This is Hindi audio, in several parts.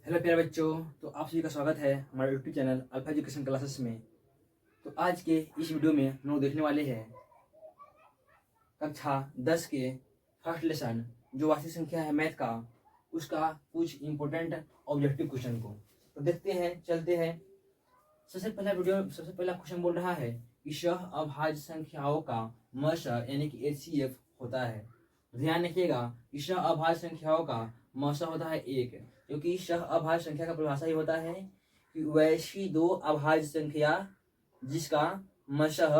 हेलो प्यारे बच्चों। तो आप सभी का स्वागत है हमारे YouTube channel alpha education classes में। तो आज के इस वीडियो में हम लोग देखने वाले हैं कक्षा 10 के फर्स्ट लेसन जो वार्षिक संख्या है मैथ का, उसका कुछ इम्पोर्टेंट ऑब्जेक्टिव क्वेश्चन को। तो देखते हैं, चलते हैं। सबसे पहला क्वेश्चन बोल रहा है कि सह अभाज्य संख्याओं का मश यानी कि HCF होता है। ध्यान रखिएगा कि सह अभाज्य संख्याओं का मश होता है 1, क्योंकि सह अभाज्य संख्या का परिभाषा ही होता है कि वैसी दो अभाज्य संख्या जिसका मशः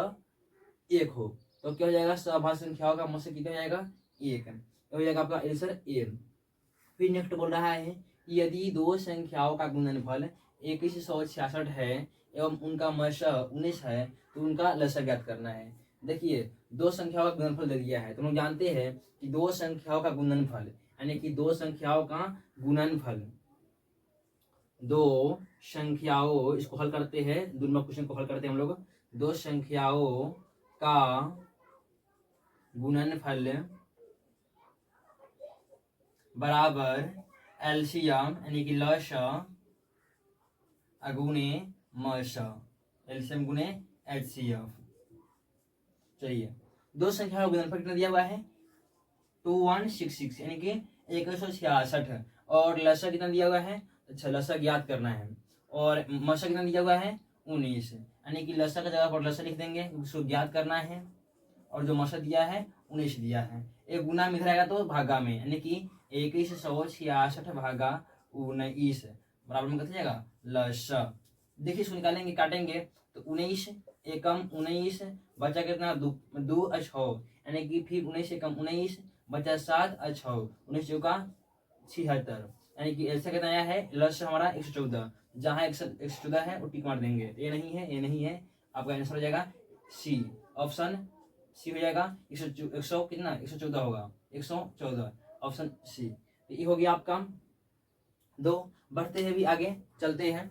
1 हो। तो क्या हो जाएगा? सह अभाज्य संख्याओं का मशः कितना हो जाएगा? 1 हो जाएगा आपका आंसर ए। फिर नेक्स्ट बोल रहा है कि यदि दो संख्याओं का गुणनफल 2166 है एवं उनका मशः 19 है तो उनका लसअ ज्ञात करना है। देखिए, दो संख्याओं का गुणनफल दे दिया है। तो हम जानते हैं कि दो संख्याओं का गुणनफल यानी कि दो संख्याओं का गुणनफल, दो संख्याओं, इसको हल करते हैं, दोनों क्वेश्चन को हल करते हैं हम लोग। दो संख्याओं का गुणनफल बराबर एलसीएम यानी कि लसअ गुणे मशअ, एलसीएम गुणे HCF। चलिए, दो संख्या का गुणनफल कितना दिया हुआ है? 2166 यानी कि 166 और लसअ कितना दिया हुआ है? अच्छा, लसअ ज्ञात करना है। और मशअ कितना दिया हुआ है? 19 यानी कि लसअ का जगह पर लसअ लिख देंगे, उसको ज्ञात करना है। और जो मशअ दिया है 19 दिया है। एक गुना में इधर आएगा तो भागा में, यानी कि 2166 भागा 19 बराबर में कितना जाएगा? लसअ। देखिए, इसको निकालेंगे, काटेंगे तो 19 एकम 19 बचा कितना? 2 6 यानी कि फिर 19 एकम 19 बचा 7 6 19 चौका 76 यानी कि ऐसा कितना आया है? लसअ हमारा 114। जहाँ 114 है वो टिक मार देंगे। ये नहीं है, ये नहीं है, आपका आंसर हो जाएगा सी, ऑप्शन सी हो जाएगा। 100 कितना? 114 होगा, 114 ऑप्शन सी। तो ये हो गया आपका दो। बढ़ते हैं भी आगे, चलते हैं।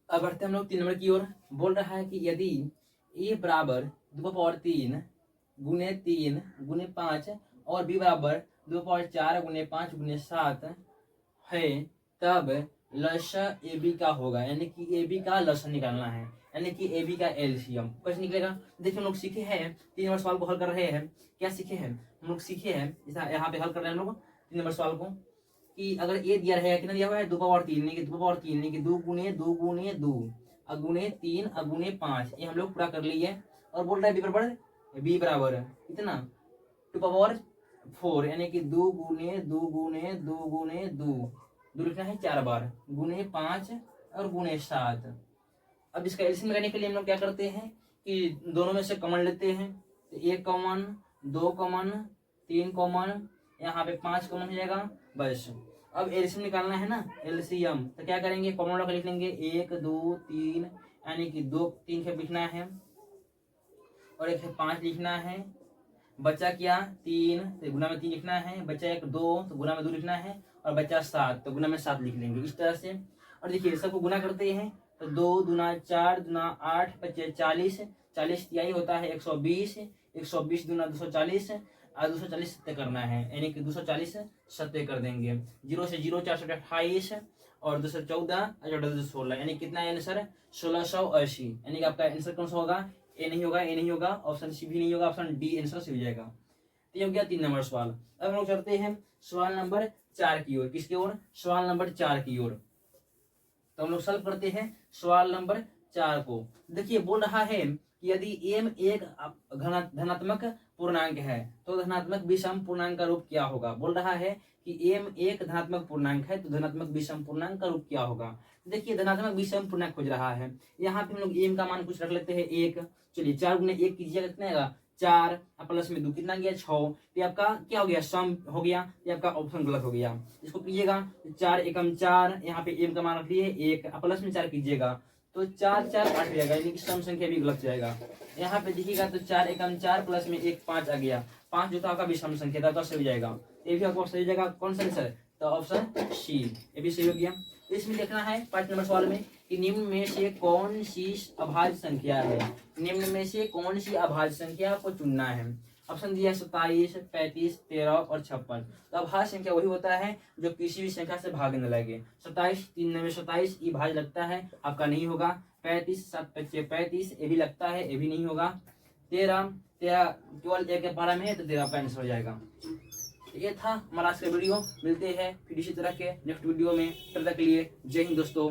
अब बढ़ते हम लोग 3 नंबर की ओर। बोल रहा है कि यदि ए बराबर 2/3 गुने 3 गुने 5 और बी बराबर 2/4 गुने 5 गुने 7 है, तब लसअ ए बी का होगा। यानी कि ए बी का लसअ निकालना है, यानी कि ए बी का एलसीएम कैसे निकलेगा? देखिए, हम लोग सीखे हैं 3 नंबर सवाल को हल कर रहे हैं। क्या सीखे हैं हम लोग? सीखे हैं यहाँ पे हल कर रहे हैं हम लोग 3 नंबर सवाल को कि अगर ए दिया रहेगा, कितना दिया हुआ है? 2/3 नहीं कि 2/3 नहीं कि 2 गुने 2 गुने 2 अगुने 3 अगुने 5, ये हम लोग पूरा कर लिए। और बोल रहा है बी बराबर कितना? 2/4 यानी कि 2 गुने 2 गुने 2 गुने 2 दो लिखना है 4 बार, गुने 5 और गुने 7। अब इसका एलसीएम लगाने के लिए हम लोग क्या करते हैं कि दोनों में से कॉमन लेते हैं। तो 1 कॉमन, 2 कॉमन, 3 कॉमन, यहाँ पे 5 कॉमन हो जाएगा बस। अब एलसीएम निकालना है ना, एलसीएम, तो क्या करेंगे? कॉमन लगा लिख लेंगे 1 2 3 यानी कि 2 3 के लिखना है और 1 5 लिखना है। बचा क्या? 3 तो गुना में 3 लिखना है। बचा 1 2 तो गुना में 2 लिखना है। और बचा 7 तो गुना में 7 लिख लेंगे, इस तरह से। और देखिए, सबको गुना करते हैं तो 2 दूना 4 दूना 8 बचे 40, 40 तिहाई होता है 120, 120 दूना 240 और 240 सत्य करना है, यानी कि 240 सत्य कर देंगे। 0 से 0 4 28 और 214 और 216 यानी कितना आंसर? 1680। यानी कि आपका आंसर कौन सा होगा? ए नहीं होगा, ए नहीं होगा, ऑप्शन सी भी नहीं होगा, ऑप्शन डी आंसर सी हो जाएगा। तो ये हो गया 3 नंबर सवाल। अब हम लोग चलते हैं सवाल नंबर 4 की ओर। किसकी ओर? सवाल नंबर 4 की ओर। तो हम लोग सॉल्व करते हैं सवाल नंबर 4 को। देखिए, बोल रहा है कि यदि एम एक धनात्मक पूर्णांक है तो धनात्मक विषम पूर्णांक का रूप क्या होगा? बोल रहा है कि एम एक धनात्मक पूर्णांक है तो धनात्मक विषम पूर्णांक का रूप क्या होगा? देखिए, धनात्मक विषम पूर्णांक खोज रहा है। यहाँ पे हम लोग एम का मान कुछ रख लेते हैं 1। चलिए, 4 गुने 1 कीजिएगा, कितना आएगा? 4 प्लस में 2 कितना गया? 6। तो आपका क्या हो गया? सम हो गया। ये आपका ऑप्शन गलत हो गया। इसको कीजिएगा 4 एकम 4, यहाँ पे एम का मान रख लिए 1 प्लस में 4 कीजिएगा तो 4 4 8 हो जाएगा, यानी कि सम संख्या भी गलत जाएगा। यहाँ पे देखिएगा तो 4 एकम 4 प्लस में 1 5 आ गया। 5 जो था आपका विषम संख्या था, तो सही हो जाएगा। ये भी आपको सही जाएगा। कौन सा आंसर? तो ऑप्शन सी, ये भी सही हो गया। इसमें लिखना है 5 नंबर सवाल में कि निम्न में से कौन सी अभाज्य संख्या है? निम्न में से कौन सी अभाज्य संख्या को चुनना है? ऑप्शन दिया है 27, 35, 13 और 56। तो अब भाज्य संख्या वही होता है जो किसी भी संख्या से भागने लगे। 27, 3 में 27, ये भाज्य लगता है, आपका नहीं होगा। 35, 7 25 35, ये भी लगता है, ये भी नहीं होगा। 13 केवल 1 के 12 में है, तो 13 का आंसर हो जाएगा। ये था हमारा आज का वीडियो। मिलते हैं फिर इसी तरह के नेक्स्ट वीडियो में। तब तक के लिए जय हिंद दोस्तों।